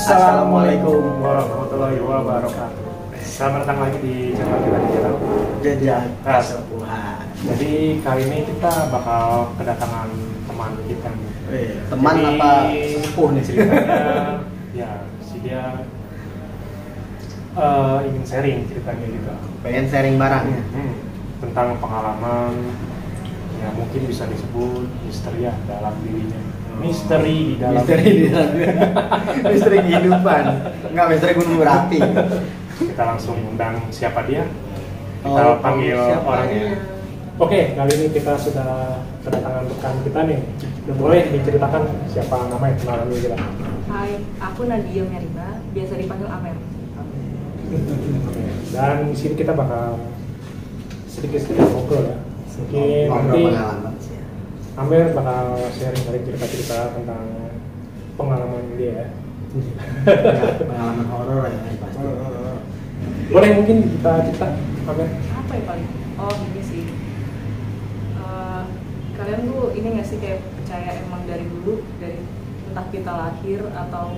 Assalamualaikum warahmatullahi wabarakatuh. Selamat datang lagi di channel kita di channel Jejak Kesepuhan. Jadi kali ini kita bakal kedatangan teman kita. Teman Jadi, apa sepuh nih ceritanya? Ya, si dia ingin sharing ceritanya gitu. pengen sharing barangnya. Tentang pengalaman ya mungkin bisa disebut misteri ya dalam dirinya. Misteri di dalam Misteri kehidupan. Enggak misteri gunung berapi. Kita langsung undang siapa dia? Kita panggil siapa orangnya. Oke, kali ini kita sudah kedatangan rekan kita nih. Boleh diceritakan siapa namanya, kenalan dulu kita. Hai, aku Nadia Meriba, biasa dipanggil Amer. Dan di sini kita bakal sedikit-sedikit ngobrol ya. Mungkin nanti pengalaman sih. Amer bakal sharing cerita-cerita tentang pengalaman dia ya. Pengalaman horor ya pasti. Boleh mungkin kita cerita, Amer? Apa ya paling? Oh gini sih. Kalian tuh ini nggak sih kayak percaya emang dari dulu, dari entah kita lahir atau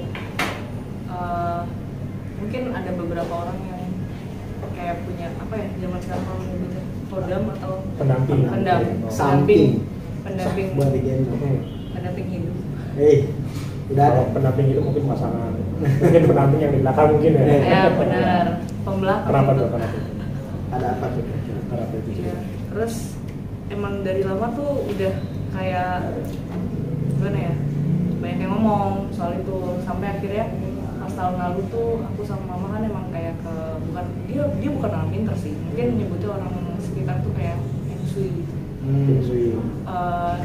mungkin ada beberapa orang yang kayak punya apa ya zaman sekarang kalau nyebutnya kodam atau Pendamping. pendamping Buat digendong. pendamping hidup. Udah ada. Kalau pendamping itu mungkin pasangan. Mungkin pendamping yang di belakang mungkin ya. Ya benar, pembelakang. Kenapa itu. tuh? Kenapa? Ada apa tuh? Kenapa itu? Iya. Terus emang dari lama tuh udah kayak gimana ya, banyak yang ngomong soal itu sampai akhirnya pas tahun lalu tuh aku sama mama kan emang kayak ke dia bukan orang pinter sih, mungkin nyebutnya orang sekitar tuh kayak feng shui gitu.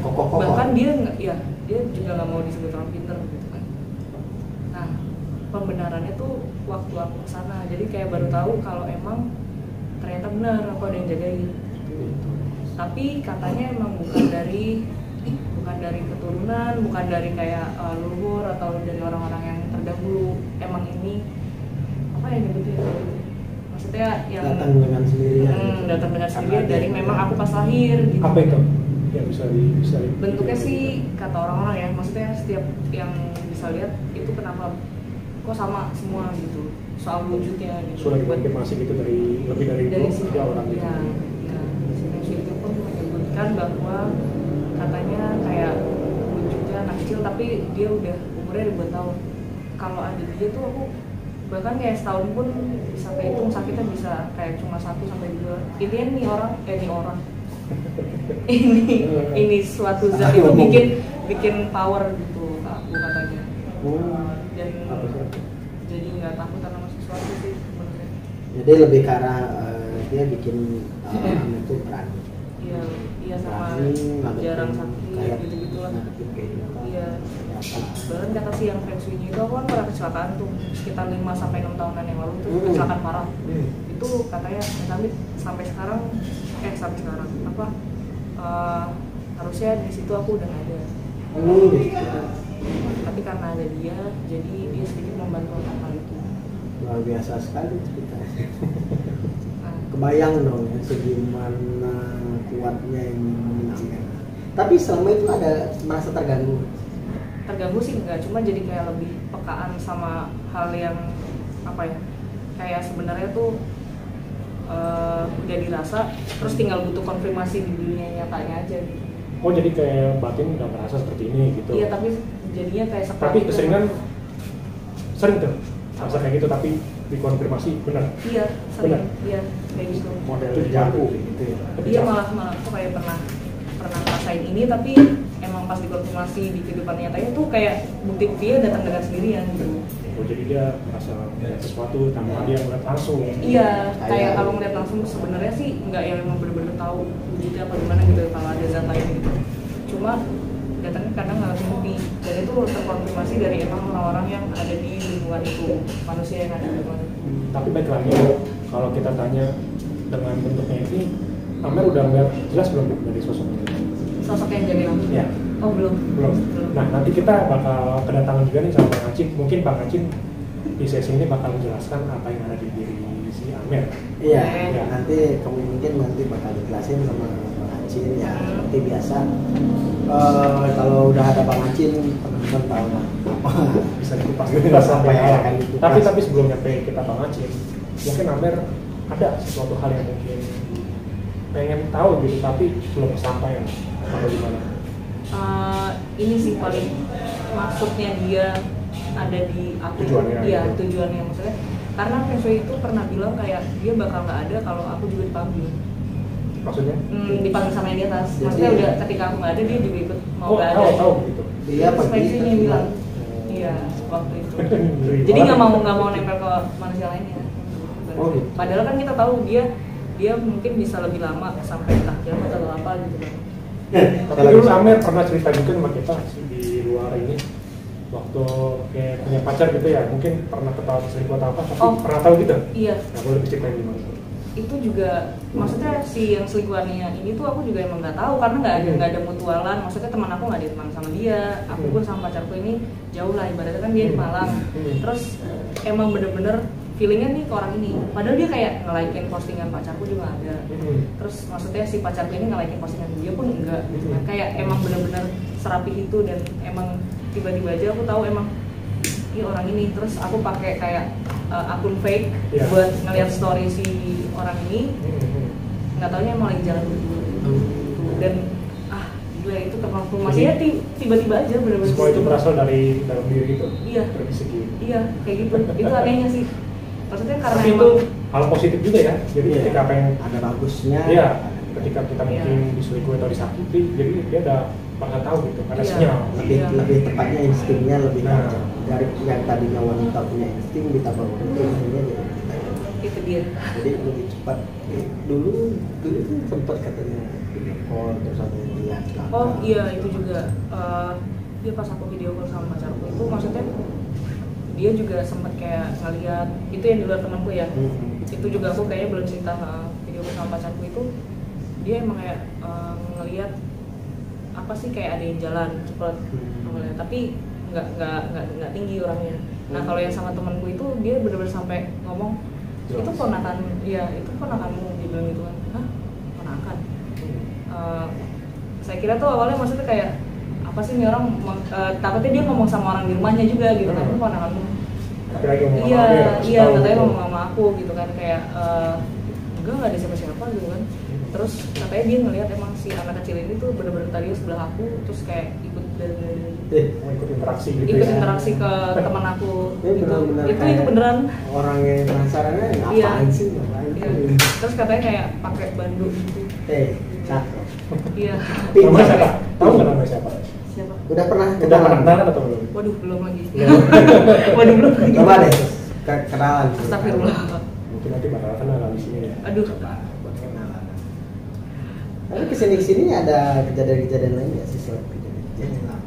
Kokoh-kokoh. Bahkan dia nggak, ya dia juga nggak mau disebut orang pinter gitu kan. Nah pembenarannya tuh waktu aku kesana, jadi kayak baru tahu kalau emang ternyata benar aku ada yang jagain. Tapi katanya emang bukan dari keturunan, bukan dari kayak leluhur atau dari orang-orang yang terdahulu. Emang ini apa ya nyebutnya? Maksudnya yang Datang dengan sendirinya. datang dengan sendirinya dari memang aku pas lahir gitu. Apa itu? Ya bisa Bentuknya sih kata orang-orang ya, maksudnya setiap yang bisa lihat itu kenapa kok sama semua gitu, soal wujudnya gitu. Sudah dikonfirmasi gitu dari lebih dari 3 orang gitu. Ya, si Messi itu pun menyebutkan bahwa katanya kayak wujudnya anak kecil tapi dia udah umurnya ribuan tahun. Kalau ada dia tuh aku bahkan kayak setahun pun bisa kehitung sakitnya bisa kayak cuma 1 sampai 2. Ini orang ini suatu zat itu bikin power gitu aku katanya. Dan jadi nggak takut sama sesuatu sih sebenarnya. Jadi lebih ke arah dia bikin itu berani. Iya sama Berani, jarang sakit kayak gitu lah. ngadepin kehidupan. Iya. Bahkan kata sih yang feng shui-nya itu aku kan pernah kecelakaan tuh sekitar 5-6 tahunan yang lalu tuh kecelakaan parah. Itu katanya sampai sekarang apa harusnya di situ aku udah nggak ada. Tapi karena ada dia, jadi dia sedikit membantu hal itu. Luar biasa sekali ceritanya. Nah, Kebayang dong ya segimana kuatnya yang menangnya. Tapi selama itu ada merasa terganggu. terganggu sih enggak, cuma jadi kayak lebih pekaan sama hal yang apa ya, kayak sebenarnya tuh udah dirasa, terus tinggal butuh konfirmasi di dunia nyatanya aja gitu. Oh jadi kayak batin udah merasa seperti ini gitu. Iya tapi jadinya kayak seperti Tapi itu. keseringan sering tuh merasa kayak gitu tapi dikonfirmasi benar. Iya sering. Benar. Iya kayak gitu. Model Itu jago gitu ya. Dia malah aku kayak pernah ngerasain ini, tapi emang pas dikonfirmasi di kehidupan nyatanya tuh kayak bukti-buktinya datang dengan sendirian gitu. Oh jadi dia merasa melihat sesuatu tanpa dia melihat langsung. Iya, kayak kalau ngeliat langsung sebenarnya sih nggak yang memang bener-bener tahu wujudnya apa gimana gitu kalau ada zat lain gitu. Cuma datangnya kadang nggak mimpi, dan itu terkonfirmasi dari emang orang-orang yang ada di lingkungan itu, manusia yang ada di lingkungan. Tapi baik lagi kalau kita tanya dengan bentuknya ini, Amer udah ngeliat jelas belum dari sosoknya? Sosok yang jadi aku? Ya. Oh belum. Nah nanti kita bakal kedatangan juga nih sama Bang Acin. Mungkin Bang Acin di sesi ini bakal menjelaskan apa yang ada di diri si Amer. Iya, Ya. nanti kemungkinan nanti bakal dijelasin sama Bang Acin. Acin ya seperti biasa. Kalau udah ada Bang Acin, teman-teman tahu lah apa Bisa dikupas. apa yang akan dikupas. Tapi sebelum nyampe kita Bang Acin, mungkin Amer ada sesuatu hal yang mungkin pengen tahu gitu tapi belum kesampaian atau gimana? Ini sih paling maksudnya dia ada di aku. Tujuannya, Iya, gitu. tujuannya maksudnya. Karena Feng Shui itu pernah bilang kayak dia bakal nggak ada kalau aku juga dipanggil. Maksudnya? Dipanggil sama yang di atas. Jadi- Maksudnya udah ketika aku nggak ada dia juga ikut mau nggak ada. tahu gitu. Dia Terus pergi Feng Shui-nya terus bilang. bilang. Iya, waktu itu. Ngeri Jadi banget. nggak mau nempel ke manusia lainnya. Oh, gitu. Padahal kan kita tahu dia mungkin bisa lebih lama sampai entah kiamat atau apa gitu kan. Tapi dulu Amer pernah cerita juga sama kita sih di luar ini, waktu kayak punya pacar gitu ya, mungkin pernah ketahuan selingkuh atau apa, tapi Oh. pernah tahu gitu. Iya, Nah, boleh ceritain gimana? itu juga maksudnya si yang selingkuhannya ini tuh aku juga emang nggak tahu karena nggak ada mutualan. Maksudnya teman aku nggak ada teman sama dia, aku pun sama pacarku ini jauh lah ibaratnya kan dia di Malang. Terus emang bener-bener feelingnya nih ke orang ini, padahal dia kayak nge-like-in postingan pacarku juga ada. Terus maksudnya si pacarku ini nge-like-in postingan dia pun enggak gitu kan. Kayak emang bener-bener serapi itu dan emang tiba-tiba aja aku tahu emang ini orang ini. Terus aku pakai kayak akun fake Iya. buat ngeliat story si orang ini, nggak taunya emang lagi jalan berdua dan gila itu transformasinya tiba-tiba aja bener-bener. Semua itu berasal dari dalam diri gitu. Iya. Dari segi. Iya kayak gitu, itu anehnya sih. Maksudnya karena Tapi itu hal positif juga ya. Jadi Iya. ketika apa yang ada bagusnya. Iya, ketika kita Iya. mungkin diselingkuhi atau disakiti, jadi dia udah pernah tahu gitu, ada Iya. sinyal. lebih Iya. lebih tepatnya instingnya lebih Nah. tajam. Dari yang tadinya wanita punya insting ditambah wanita instingnya jadi lebih tajam. itu dia. Jadi lebih cepat. Dulu tuh sempat katanya video call terus ada yang lihat kakak. Oh iya itu juga dia pas aku video call sama pacarku itu maksudnya dia juga sempat kayak ngeliat itu yang di luar temanku ya. Itu juga aku kayaknya belum cerita video call sama pacarku itu dia emang kayak ngeliat apa sih kayak ada yang jalan cepet awalnya, tapi nggak tinggi orangnya. Nah kalau yang sama temanku itu dia benar-benar sampai ngomong Jelas. itu ponakan, ya itu ponakanmu, dia bilang gitu kan. Hah ponakan? Saya kira tuh awalnya maksudnya kayak apa sih ini orang takutnya dia ngomong sama orang di rumahnya juga gitu kan, itu ponakanmu. Tapi lagi ngomong Iya, sama dia, iya tahu katanya gitu. ngomong sama aku gitu kan kayak enggak ada siapa-siapa gitu kan. Terus katanya dia ngelihat emang si anak kecil ini tuh bener-bener tadi sebelah aku, terus kayak ikut dari Mau ikut interaksi gitu ikut ya. interaksi ke teman aku. Ini benar-benar Itu kayak beneran. orang yang penasarannya ngapain Iya. sih ngapain Iya. sih? Terus katanya kayak pakai bandu gitu. Cakep. Iya. Nama siapa? Tahu nggak nama siapa? Siapa? Udah pernah Udah pernah kenalan atau belum? Waduh belum lagi. Belum. Waduh belum lagi. Coba deh kenalan. Astagfirullah. Mungkin nanti bakal kenal di sini ya. Aduh. Buat kenalan. Tapi kesini ada kejadian-kejadian lain nggak sih selain kejadian lama?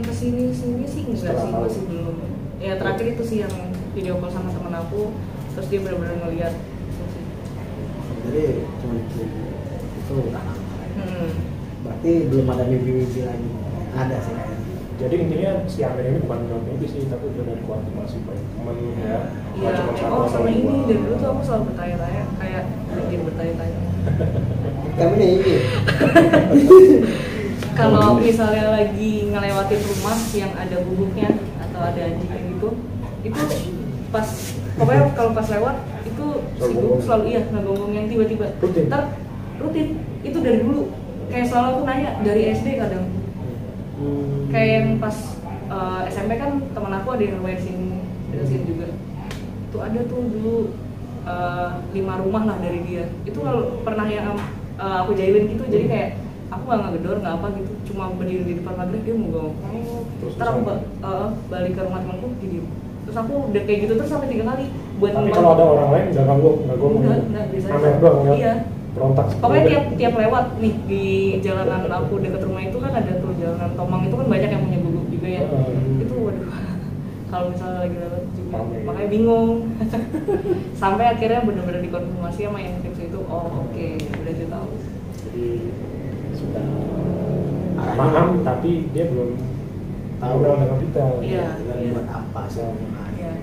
Kesini sih enggak Setelah sih, tahu. masih belum. Ya terakhir itu sih yang video call sama temen aku, terus dia benar-benar ngeliat. Jadi cuma itu udah lama. Hmm. Berarti belum ada mimpi-mimpi lagi. Ada sih kayaknya. Jadi intinya si Amer ini bukan dalam mimpi sih, tapi udah dari konfirmasi baik temen ya. Iya. Nggak cuma satu Oh atau sama ini dua. dari dulu tuh aku selalu bertanya-tanya, kayak bikin bertanya-tanya. Kami nih ini. Kalau misalnya lagi ngelewatin rumah yang ada bubuknya atau ada anjingnya gitu, itu pas pokoknya kalau pas lewat itu si bubuk selalu iya ngegonggong yang tiba-tiba. Rutin? Ntar rutin itu dari dulu. Kayak selalu aku nanya dari SD kadang. Kayak yang pas SMP kan teman aku ada yang sini juga. Tuh ada tuh dulu 5 rumah lah dari dia. Itu kalau pernah yang aku jahilin gitu, jadi kayak aku nggak ngegedor nggak apa gitu, cuma berdiri di depan maghrib dia mau ngomong. Terus Ntar aku balik ke rumah temanku dia diem. Terus aku udah kayak gitu terus sampai 3 kali buat Tapi teman. kalau ada orang lain nggak ganggu. Enggak, bisa aja. Amer doang ya. Iya. Berontak. Pokoknya tiap lewat nih di jalanan aku dekat rumah itu kan ada tuh jalanan Tomang itu kan banyak yang punya guguk juga ya. Itu waduh. Kalau misalnya lagi lewat juga Rame. makanya bingung. Sampai akhirnya benar-benar dikonfirmasi sama yang tips itu. Oh oke, udah dia tahu. Jadi sudah paham, tapi dia belum tahu dengan detail. Iya. Dan buat apa sih? Iya.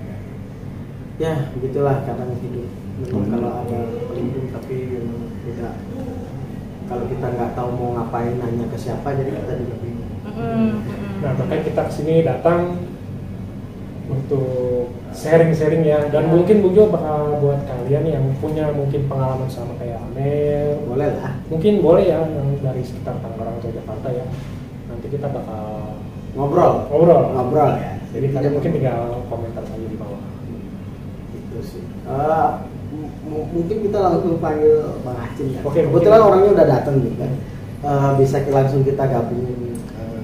Ya begitulah kadang hidup. Memang kalau ada pelindung tapi memang tidak kalau kita nggak tahu mau ngapain nanya ke siapa jadi kita juga bingung. Nah makanya kita kesini datang untuk sharing-sharing ya, dan mungkin juga bakal buat kalian yang punya mungkin pengalaman sama kayak Amer, Boleh lah. mungkin boleh ya yang dari sekitar Tangerang atau Jakarta ya, nanti kita bakal ngobrol ya. Jadi kalian mungkin tinggal komentar aja di bawah. Itu sih. Mungkin kita langsung panggil Bang Acin ya. Oke, Kebetulan mungkin. orangnya udah datang juga. Bisa langsung kita gabung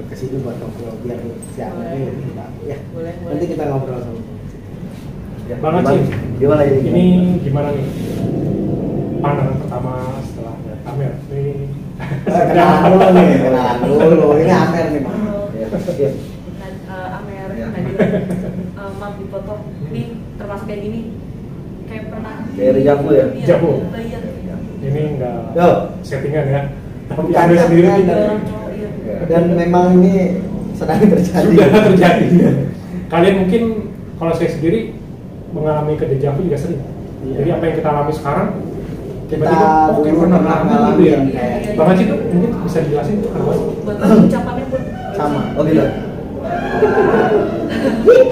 ke sini buat ngobrol biar siapa ini lebih tahu ya. Boleh. Nanti kita ngobrol sama. Ya, Bang Acin, gimana ini gimana nih pandangan pertama setelah lihat Amer? Ini Kenalan dulu. Ini Amer nih Bang. Ya. Amer, Ya. Nadila, maaf dipotong. Ini termasuk kayak gini, kayak pernah. Kayak Rijaku ya? Iya, Jabu. iya. ini enggak Yo. settingan ya, tapi Bukan Amer sendiri settingan. Iya. Dan memang ini sedang terjadi. sudah terjadi. Kalian mungkin kalau saya sendiri mengalami kedejavu juga sering. Iya. Jadi apa yang kita alami sekarang Kita tiba-tiba kayak dulu pernah pernah ngalamin gitu ya. ngalamin. Bang Haji tuh mungkin bisa dijelasin tuh kenapa sih? Buat ucapannya pun Sama. Oh gitu.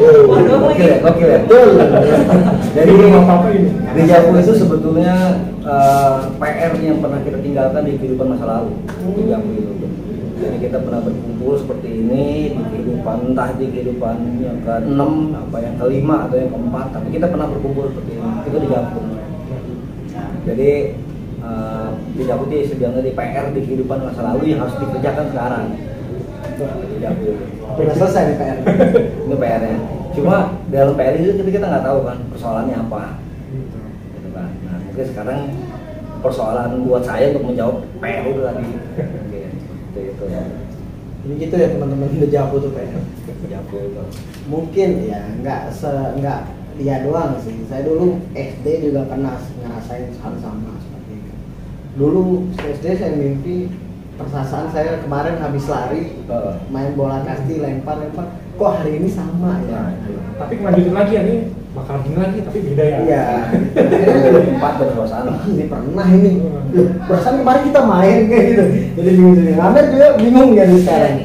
Waduh, Gokil ya, gokil ya. Betul. Jadi belum apa-apa ini. Dejavu itu sebetulnya PR yang pernah kita tinggalkan di kehidupan masa lalu. Dejavu itu. Jadi kita pernah berkumpul seperti ini di kehidupan, entah di kehidupan yang ke-6, apa yang ke-5 atau yang ke-4, tapi kita pernah berkumpul seperti ini. Itu Dejavu. Jadi Dejavu itu sebenarnya di PR di kehidupan masa lalu yang harus dikerjakan sekarang. Dejavu. Udah selesai nih PR. Itu PR-nya. Cuma dalam PR itu kita nggak tahu kan persoalannya apa. Gitu kan. Nah, mungkin sekarang persoalan buat saya untuk menjawab PR itu tadi. Itu. Jadi gitu ya teman-teman, udah jauh tuh PR. Dejavu itu. Mungkin ya nggak dia doang sih. Saya dulu SD juga pernah ngerasain hal sama seperti itu. Dulu SD saya mimpi persasaan saya kemarin habis lari main bola kasti lempar kok hari ini sama ya. Tapi lanjutin lagi ya, nih bakal gini lagi tapi beda ya. Iya. Empat bersuasana. Ini pernah ini. Loh, perasaan kemarin kita main kayak gitu. Jadi bingung. Amer juga bingung ya nih sekarang.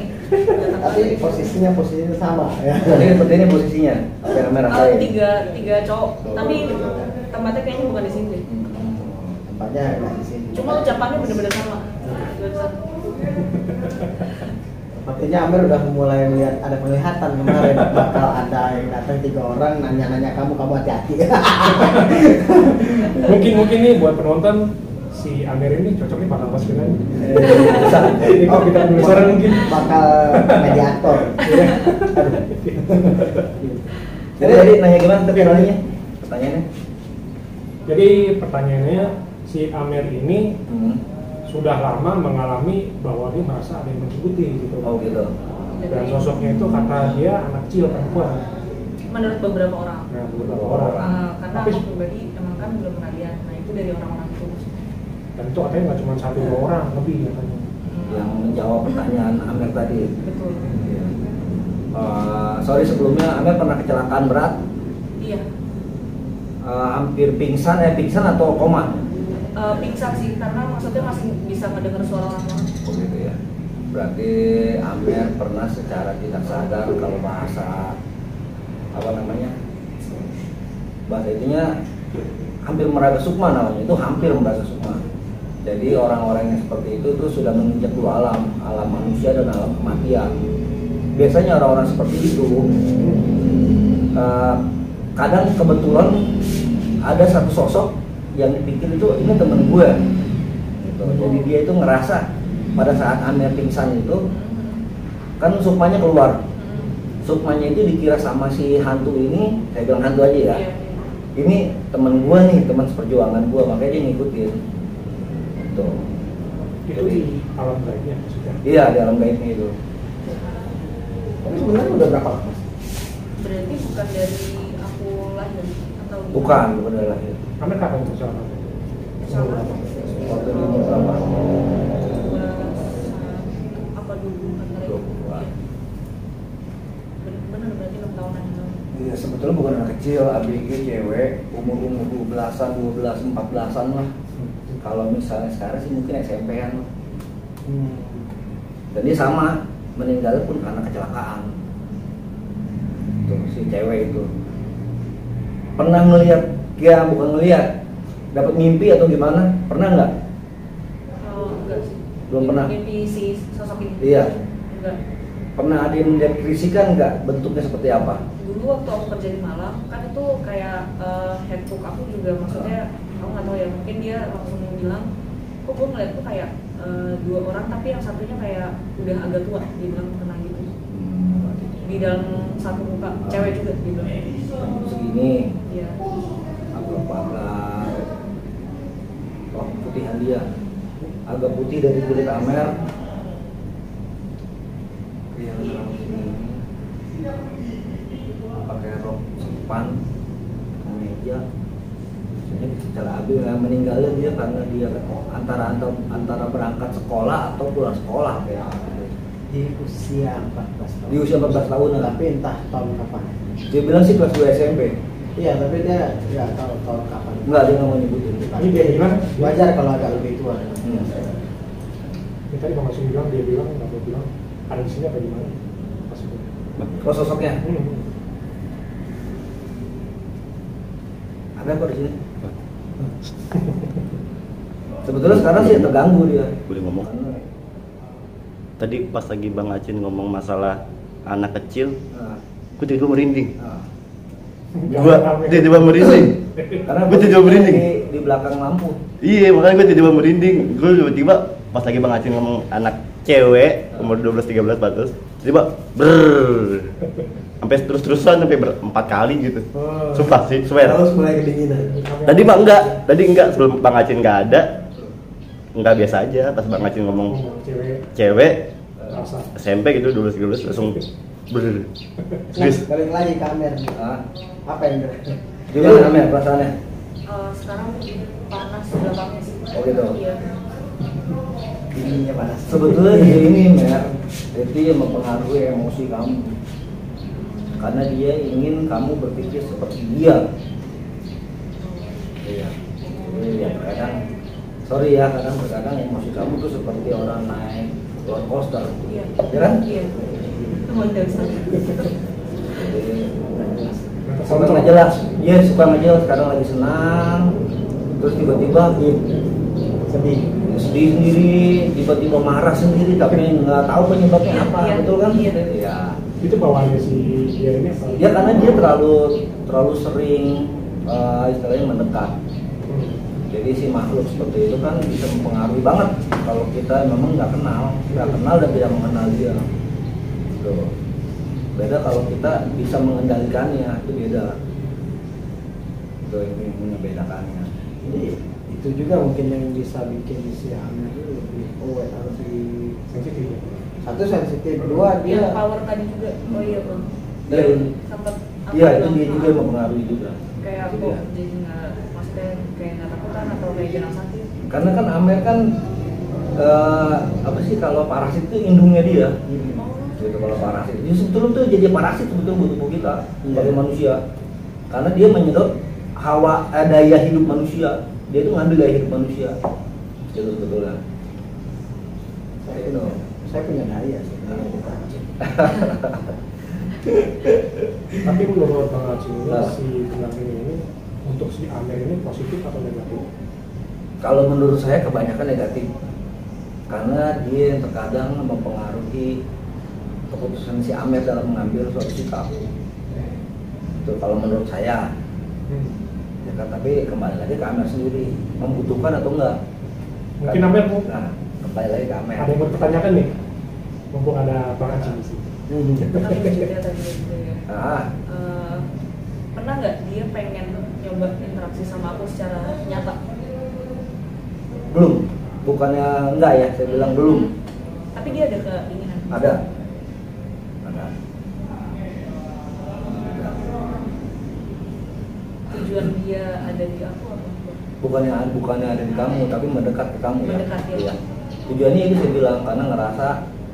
Tapi posisinya sama ya. Jadi seperti ini posisinya. Apa yang merah saya? tiga cowok, tapi tempatnya kayaknya bukan di sini. Tempatnya nggak di sini. Cuma ucapannya bener-bener sama. Makanya Amer udah mulai lihat ada penglihatan kemarin bakal ada yang datang 3 orang nanya-nanya kamu hati-hati. Mungkin nih buat penonton si Amer ini cocoknya bakal pas dengan Bisa. kalau kita penasaran mungkin bakal mediator. Jadi nanya gimana tapi nanya? Pertanyaannya? jadi pertanyaannya si Amer ini sudah lama mengalami bahwa dia merasa ada yang mengikuti gitu. Oh gitu. Dan sosoknya itu kata dia anak kecil perempuan. Menurut beberapa orang. Nah, beberapa orang. Karena Tapi aku pribadi emang kan belum pernah lihat. Nah itu dari orang-orang itu. dan itu katanya nggak cuma 1-2 orang, lebih katanya. Yang menjawab pertanyaan Amer tadi. Betul. Sorry sebelumnya Amer pernah kecelakaan berat, Iya. hampir pingsan atau koma? Pingsan sih, karena maksudnya masih bisa mendengar suara orang. Oh gitu ya. Berarti Amer pernah secara tidak sadar kalau bahasa bahasa itunya hampir meraba sukma namanya, itu hampir meraba sukma. Jadi orang-orang yang seperti itu tuh sudah menginjak dua alam manusia dan alam kematian. Biasanya orang-orang seperti itu kadang kebetulan ada satu sosok yang dipikir itu ini temen gue gitu. Jadi dia itu ngerasa pada saat Amer pingsan itu kan sukmanya keluar, sukmanya itu dikira sama si hantu ini, saya bilang hantu aja ya, Iya. ini temen gue nih, teman seperjuangan gue, makanya dia ngikutin gitu. Itu di alam gaibnya maksudnya. Iya, di alam gaibnya itu. Tapi sebenarnya udah berapa lama? Berarti bukan dari aku lahir atau Bukan dari lahir. Amer kapan kecelakaan? Sama. Waktu dia umur berapa? Apa dulu antara itu? 20-an. Benar berarti 6 tahunan itu. Iya, sebetulnya bukan anak kecil, ABG cewek, umur 12-an, 14-an lah. Kalau misalnya sekarang sih mungkin SMP-an lah. Dan dia sama, meninggal pun karena kecelakaan. Tuh, si cewek itu. Pernah ngelihat, ya bukan ngelihat, dapat mimpi atau gimana? Pernah nggak? Oh, enggak sih. Belum pernah. Mimpi si sosok ini. Iya. Enggak. Pernah ada yang melihat krisikan nggak? Bentuknya seperti apa? Dulu waktu aku kerja di Malang kan itu kayak headcook aku juga, maksudnya aku nggak tahu ya, mungkin dia langsung bilang kok gue ngeliat tuh kayak 2 orang tapi yang satunya kayak udah agak tua, dia bilang pernah gitu di dalam satu muka, cewek juga dia bilang. Segini, Iya. agak putihan dia, agak putih dari kulit Amer. Yang segini, pakai rok sepan, kemeja. Secara adil yang meninggalnya dia karena dia antara berangkat sekolah atau pulang sekolah kayak Di usia 14 tahun. di usia 14 tahun. Tapi entah tahun kapan. Dia bilang sih kelas 2 SMP. Iya, tapi dia nggak tahu tahun kapan. Enggak, dia nggak mau nyebutin. Tapi dia bilang Wajar kalau agak lebih tua. Hmm. ini tadi Bang Asim bilang, dia bilang nggak mau bilang ada di sini apa di mana maksudnya. Kalau sosoknya Hmm. ada apa di sini? Sebetulnya sekarang sih terganggu dia. Boleh ngomong? Tadi pas lagi Bang Acin ngomong masalah anak kecil, Nah, gue tiba-tiba merinding. nah. Gue tiba-tiba merinding. Karena Gue tiba-tiba merinding. di belakang lampu. Iya, makanya gue tiba-tiba merinding. Gue tiba-tiba pas lagi Bang Acin ngomong anak cewek umur 12-13 batas, tiba sampai terus-terusan sampai 4 kali gitu. Sumpah sih, swear. Terus mulai kedinginan. Tadi mah enggak sebelum Bang Acin enggak ada. Enggak, biasa aja pas Bang Acin ngomong cewek Rasa. SMP gitu 12-13 langsung Nah, balik lagi ke Amer. Ah, Apa yang gimana Amer perasaannya? Sekarang panas belakangnya sih. Oh, gitu. Iya. dinginnya panas? Sebetulnya dia ini Mer, itu yang mempengaruhi emosi kamu. Karena dia ingin kamu berpikir seperti dia. Iya. Iya, kadang sorry ya, kadang emosi kamu tuh seperti orang naik roller coaster. Iya. Ya kan? Iya. Teman dasar. Suka nggak jelas, dia suka nggak jelas. Kadang lagi senang, terus tiba-tiba Sedih. sedih sendiri, tiba-tiba marah sendiri, tapi nggak tahu penyebabnya apa, Iya, betul kan? iya. Iya. Itu bawaannya si dia ini apa? Ya karena dia terlalu sering istilahnya mendekat. Jadi si makhluk seperti itu kan bisa mempengaruhi banget kalau kita memang nggak kenal dan tidak mengenal dia. Tuh. Beda kalau kita bisa mengendalikannya, itu beda. Itu yang membedakannya. Jadi itu juga mungkin yang bisa bikin si Amer itu lebih aware, harus di Sensitif ya? satu sensitif, dua Yang dia power tadi juga. Oh iya bang. Iya. Sempat Iya, itu dia juga mempengaruhi juga. kayak Itu kok dia. jadi nggak, maksudnya kayak nggak takutan atau kayak jarang sakit. Karena kan Amer kan apa sih, kalau parasit itu indungnya dia. Gitu, kalau parasit dia sebetulnya tuh jadi parasit sebetulnya buat tubuh kita sebagai manusia, karena dia menyedot daya hidup manusia, dia tuh ngambil daya hidup manusia itu sebetulnya. Itu saya punya daya sih. Tapi menurut Bang Acin Nah. si pendamping ini untuk si Amer ini positif atau negatif? kalau menurut saya kebanyakan negatif, karena dia yang terkadang mempengaruhi keputusan si Amer dalam mengambil suatu sikap. Itu kalau menurut saya. Ya kan, tapi kembali lagi ke Amer sendiri, membutuhkan atau enggak. Mungkin Amer mau Nah, kembali lagi ke Amer. ada yang berpertanyakan nih, mumpung ada Bang Acin di sini. Tapi juga tadi juga ya. Ah, Pernah nggak dia pengen nyoba interaksi sama aku secara nyata? belum. Bukannya enggak ya, saya bilang belum. Tapi dia ada keinginan. Ada. Ada. Tujuan dia ada di aku apa? Bukannya ada di kamu, tapi mendekat ke kamu. Mendekat, ya. Iya. Tujuannya itu saya bilang karena ngerasa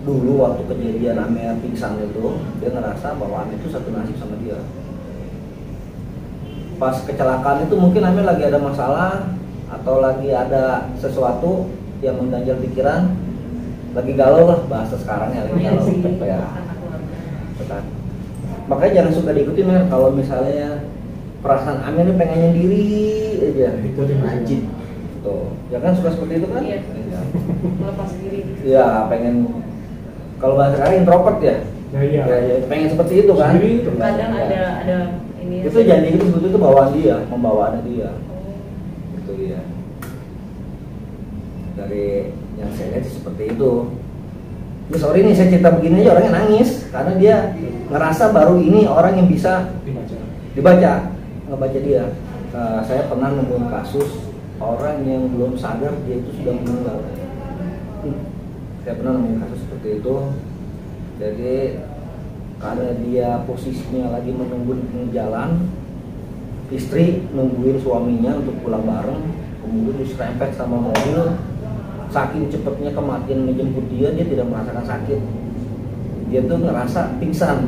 dulu waktu kejadian Amer pingsan itu, dia ngerasa bahwa Amer itu satu nasib sama dia. Pas kecelakaan itu mungkin Amer lagi ada masalah atau lagi ada sesuatu yang mengganjal pikiran, lagi galau lah, bahasa sekarangnya lagi Iya galau sih, ya. aku Betul. Makanya jangan suka diikutin Mer, kalau misalnya perasaan Amir ini pengen nyendiri aja. Itu dia Rajin. Tuh, ya kan suka seperti itu kan? Iya. Iya. melepas diri gitu. Ya pengen, kalau bahasa sekarang introvert ya. Nah iya. Ya, pengen seperti itu kan? Sendiri terus. Kadang Ya. ada ini Itu jadi itu sebetulnya itu bawaan dia, membawaannya dia. Oh. Itu dia. Dari yang saya lihat sih seperti itu. Ya sorry nih saya cerita begini aja orangnya nangis karena dia ngerasa baru ini orang yang bisa dibaca, ngebaca dia. Saya pernah nemuin kasus orang yang belum sadar dia itu sudah meninggal. Saya pernah nemuin kasus seperti itu. Jadi karena dia posisinya lagi menunggu di jalan, istri nungguin suaminya untuk pulang bareng, kemudian diserempet sama mobil. Saking cepatnya kematian menjemput dia tidak merasakan sakit. Dia tuh ngerasa pingsan.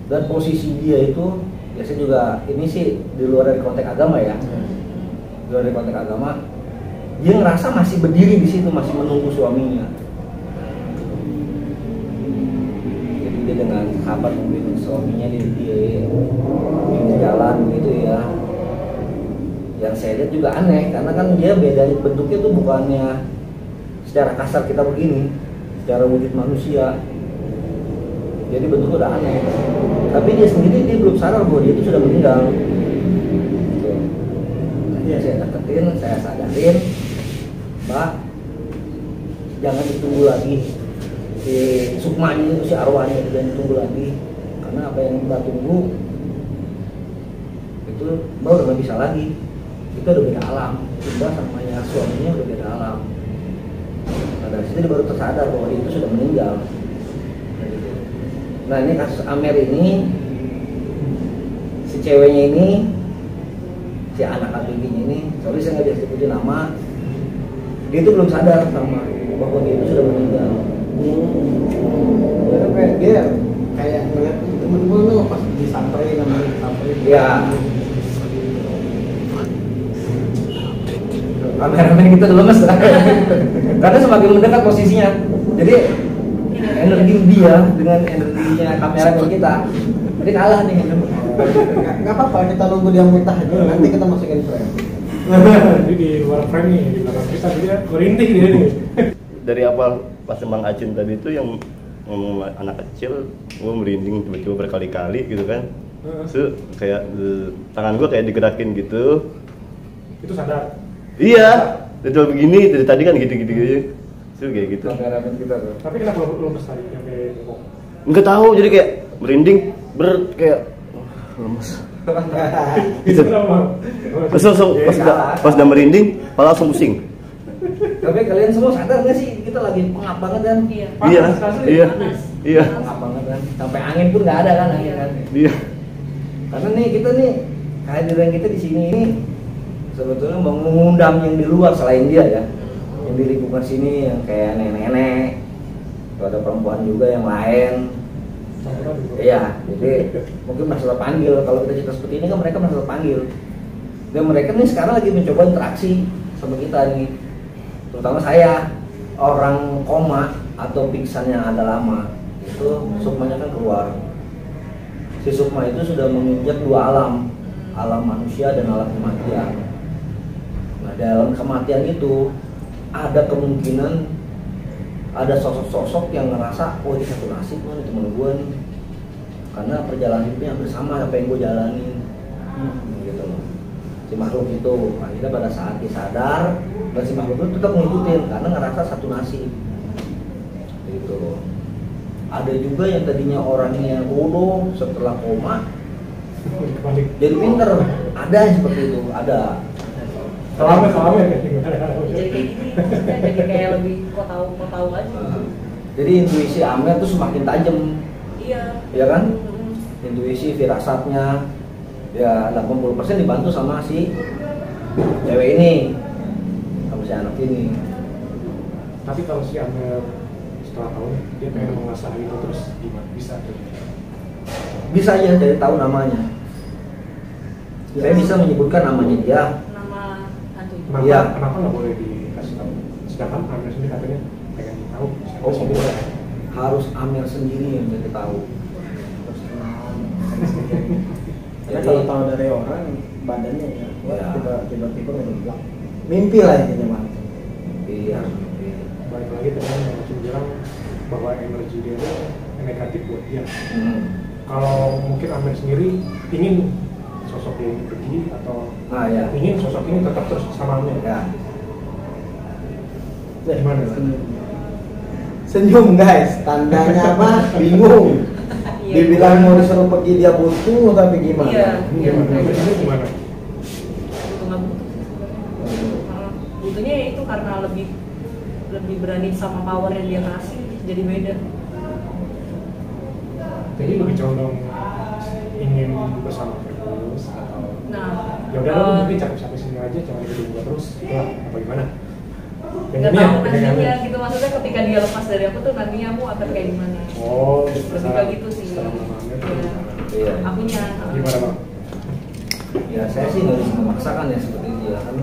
Dan posisi dia itu, ya saya juga ini sih di luar dari konteks agama ya. Di luar dari konteks agama, dia ngerasa masih berdiri di situ, masih menunggu suaminya. Jadi dia dengan sahabat nungguin suaminya di jalan gitu ya. Yang saya lihat juga aneh karena kan dia beda bentuknya tuh bukannya secara kasar kita begini, secara wujud manusia. Jadi bentuknya udah aneh. Tapi dia sendiri dia belum sadar bahwa dia itu sudah meninggal. Gitu. Nah, saya deketin, saya sadarin, Mbak, jangan ditunggu lagi si sukmanya itu, si arwahnya jangan ditunggu lagi karena apa yang Mbak tunggu itu Mbak udah nggak bisa lagi. Itu udah beda alam, Mbak sama ya suaminya udah beda alam. Nah dari situ dia baru tersadar bahwa dia itu sudah meninggal. Nah ini kasus Amer ini, si ceweknya ini, si anak kandungnya ini, sorry saya nggak bisa sebutin nama, dia itu belum sadar sama bahwa dia itu sudah meninggal. Dia kayak ngeliat temen-temen lu pas disamperin namanya disamperin. Ya. Kameramen kita udah lemes karena semakin mendekat posisinya. Jadi energi dia dengan energinya kameramen kita, jadi kalah nih. Nggak apa-apa, kita nunggu dia muntah aja, nanti kita masukin frame. Jadi di luar frame nih, di belakang kita dia merintih dia nih. Dari awal pas Bang Acin tadi itu yang ngomong anak kecil, gue merinding tiba-tiba berkali-kali gitu kan. Terus kayak tangan gue kayak digerakin gitu. Itu sadar. Iya, itu begini dari tadi kan gitu-gitu aja. Terus kayak gitu. Kameramen kita tuh. Tapi kenapa lo tadi sampai ngomong? Enggak tahu, jadi kayak merinding, kayak lemes. Itu kenapa? Terus langsung pas udah merinding, malah langsung pusing. Tapi kalian semua sadar nggak sih kita lagi pengap banget kan? Iya. Iya, iya, Panas. iya, Pengap banget kan? Sampai angin pun nggak ada kan angin kan? iya. Karena nih kita nih kehadiran kita di sini ini sebetulnya mau mengundang yang di luar selain dia ya, yang di lingkungan sini yang kayak nenek-nenek, ada perempuan juga yang lain. Iya, jadi mungkin merasa terpanggil. Kalau kita cerita seperti ini kan mereka merasa terpanggil. Dan mereka nih sekarang lagi mencoba interaksi sama kita nih. Terutama saya, orang koma atau pingsan yang ada lama itu sukmanya kan keluar. Si sukma itu sudah menginjak dua alam, alam manusia dan alam kematian. Nah dalam kematian itu ada kemungkinan ada sosok-sosok yang ngerasa, oh ini satu nasib nih temen gue nih, karena perjalanan hidupnya hampir sama apa yang gue jalanin, gitu loh. Si makhluk itu akhirnya pada saat dia sadar, dan si makhluk itu tetap ngikutin karena ngerasa satu nasib, gitu. Ada juga yang tadinya orangnya bodoh setelah koma jadi pinter, ada yang seperti itu, ada. Selama kayak Jadi kayak gini, maksudnya jadi kayak lebih kok tahu aja. Jadi intuisi Amer tuh semakin tajam, Iya. ya kan? Intuisi, firasatnya, ya 80% dibantu sama si cewek ini, sama si anak ini. Tapi kalau si Amer setelah tahun dia pengen mengasah itu terus gimana? Bisa tuh. Bisa aja dari tahu namanya. Saya bisa menyebutkan namanya dia. Nama hantu itu. Kenapa? Iya. Kenapa nggak boleh dikasih tahu? Sedangkan Amer sendiri katanya pengen Oh, harus Amer sendiri yang jadi tahu. Terus kenal. Karena Jadi- kalau tahu dari orang badannya ya, wah, Ya. tiba-tiba ngeblak. Mimpi lah intinya mah. Iya. Balik lagi tadi yang Acun bilang bahwa energi dia itu negatif buat dia. Kalau mungkin Amer sendiri ingin sosok dia ini pergi atau Nah ya. ingin sosok ini tetap terus sama Amer. Ya. Gimana? Senyum guys, tandanya apa? Bingung. Iya. Dibilang mau disuruh pergi dia butuh tapi gimana? Iya. Gimana? kayak Amer gitu. ini gimana? Butuh nggak butuh sih sebenarnya. Butuhnya ya itu karena lebih berani sama power yang dia kasih, jadi beda. Jadi lebih condong ingin bersama terus atau Nah, ya udah lu mungkin cakep sampai sini aja jangan ikut gua terus gitu lah apa gimana? nggak Ini ya, tahu yang nantinya Amer. gitu, maksudnya ketika dia lepas dari aku tuh nantinya aku akan kayak gimana. Oh, Lebih kayak gitu sih. Setelah lama Amer tuh Iya. gimana? Iya. Akunya. Gimana bang? Ya saya sih nggak bisa memaksakan ya seperti dia kan,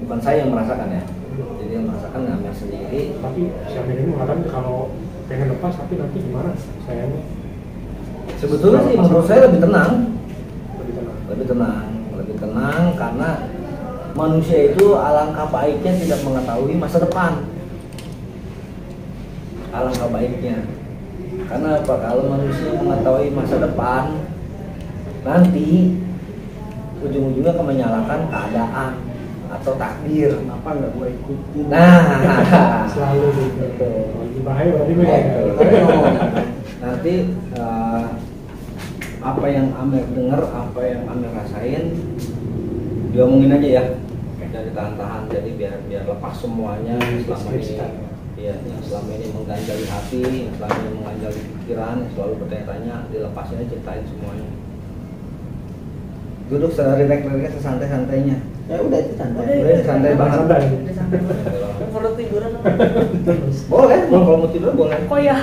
bukan saya yang merasakan ya. Jadi yang merasakan Amer sendiri. Tapi si Amer ini mengatakan kalau pengen lepas tapi nanti gimana? Sayangnya Sebetulnya sih menurut saya lebih tenang, lebih tenang. lebih tenang karena manusia itu alangkah baiknya tidak mengetahui masa depan. Alangkah baiknya. Karena apa? Kalau manusia mengetahui masa depan, nanti ujung-ujungnya akan menyalahkan keadaan atau takdir. Kenapa nggak gue ikutin? Nah, Selalu gitu. Betul. Lagi bahaya berarti gue. Betul. Betul. Nanti apa yang Amer dengar, apa yang Amer rasain, diomongin aja ya. Jadi tahan-tahan, jadi biar lepas semuanya yang selama ini. Iya, yang selama ini mengganjali hati, yang selama ini mengganjali pikiran, yang selalu bertanya-tanya, dilepasin aja, ceritain semuanya. Duduk serileks-rileksnya, sesantai-santainya. Ya udah itu santai. Udah santai banget. Santai. Udah sampai banget. Kalau tiduran apa? Boleh, kalau mau tidur boleh. Kok ya?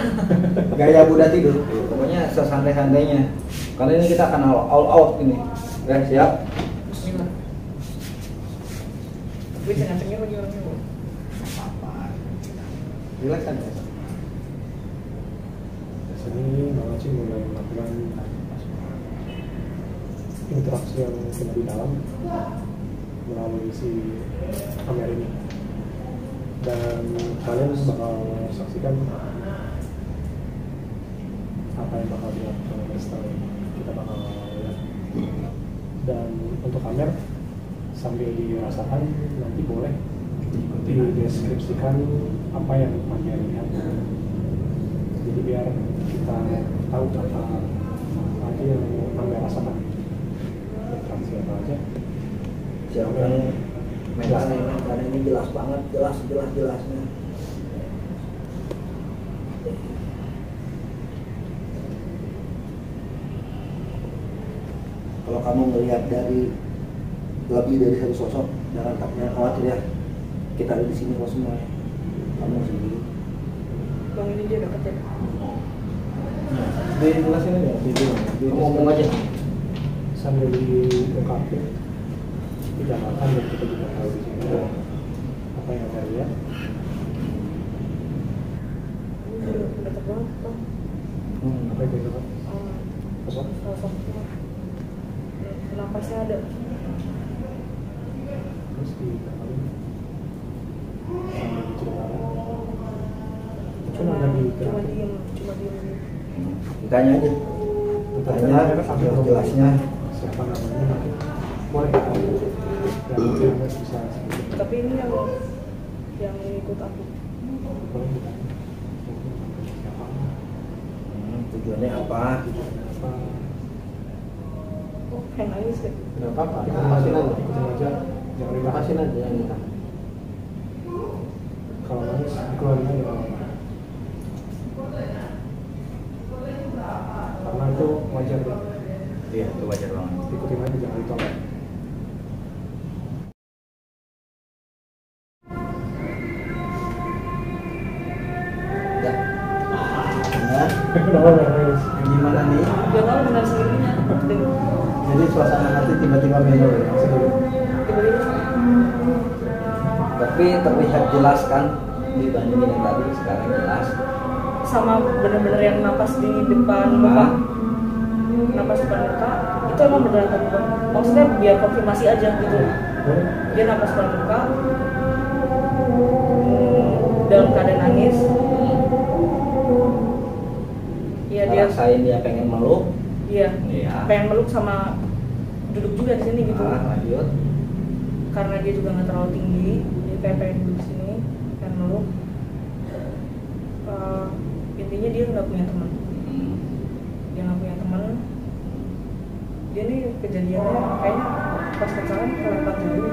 Gaya Buddha tidur. Pokoknya sesantai-santainya. Kali ini kita akan all out ini. Ya, siap? Bismillah. Gue cengeng-cengeng lagi orangnya. Apa? Relax aja. Biasanya Bang Acin mulai melakukan interaksi yang lebih dalam melalui si Amer ini, dan kalian bakal saksikan apa yang bakal dilakukan oleh setelah ini. Kita bakal lihat, dan untuk Amer sambil dirasakan nanti boleh dideskripsikan apa yang Amer lihat, jadi biar kita tahu apa aja yang Amer rasakan, interaksi apa aja. Siapa nih? Medan ini jelas banget, jelasnya. Kalau kamu melihat dari lebih dari satu sosok, jangan khawatir ya. Kita ada di sini kok semuanya. Kamu sendiri. Bang ini dia deket ya. Dijelasin aja. Kamu ngomong aja. Sambil diungkapin dijalankan, dan kita juga tahu di sini apa yang ada lihat. Ini udah deket banget bang. Apa yang kita lihat? Pesat. Sosoknya. Napasnya ada. Terus diungkapin sambil diceritakan. Cuma ada di Cuma diem. Ditanya aja. Tanya jelasnya. siapa namanya, nanti boleh tahu dan mungkin bisa sedikit. Tapi ini yang ikut aku. Boleh bukan? Siapa? Tujuannya apa? Tujuannya apa? Oh, pengen nangis deh. Nggak apa-apa. Ikutin Lepasin aja, aja. ikutin aja, jangan dibahas. Lepasin aja yang kita. Kalau nangis dikeluarin aja nggak apa-apa. Karena itu wajar ya. Iya, itu wajar banget. Ikutin aja, jangan ditolak. Ya. Ya. Kenapa nggak nangis? Gimana nih? Biar tahu dengan sendirinya. Jadi suasana hati tiba-tiba melo ya. Tiba-tiba Tapi terlihat jelas kan dibandingin yang tadi, sekarang jelas. sama bener-bener yang napas di depan muka, napas depan muka itu emang beneran terbuka. Maksudnya biar konfirmasi aja gitu. Dia napas depan muka dalam keadaan nangis. Iya dia Rasain dia pengen meluk. Iya. Iya. Pengen meluk sama duduk juga di sini gitu. Lanjut. Karena dia juga nggak terlalu tinggi, dia kayak pengen duduk di sini, pengen meluk. Intinya dia nggak punya teman. Dia nggak punya teman. Dia nih kejadiannya kayaknya pas pacaran kelewat dulu.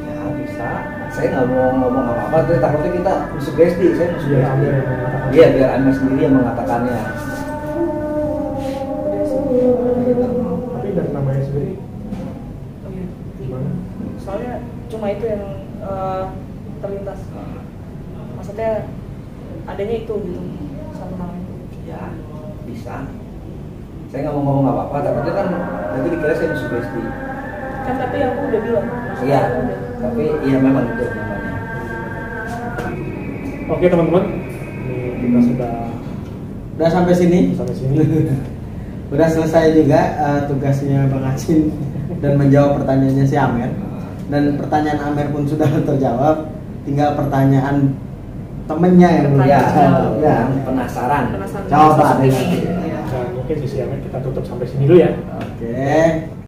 Ya bisa. Saya nggak mau ngomong apa-apa, tapi takutnya kita sugesti. Saya Biar sugesti. Amir yang mengatakan. Iya, biar Amir sendiri yang mengatakannya. Udah sih. Tapi dari namanya sendiri Oh iya. gimana? Soalnya cuma itu yang terlintas. Maksudnya adanya itu gitu, satu nama itu. Ya, bisa. Saya nggak mau ngomong apa-apa, takutnya kan nanti dikira saya sugesti. Kan tapi aku udah bilang. maksudnya Iya, aku udah. tapi iya memang itu namanya. Oke teman-teman, ini kita Udah sampai sini. sampai sini. Udah selesai juga tugasnya Bang Acin dan menjawab pertanyaannya si Amer. Dan pertanyaan Amer pun sudah terjawab. Tinggal pertanyaan temennya yang belum Pertanyaan. terjawab. Ya. Penasaran. Penasaran. Coba Sosok deh. ini. Dan mungkin sisi Amir kita tutup sampai sini dulu ya. Oke.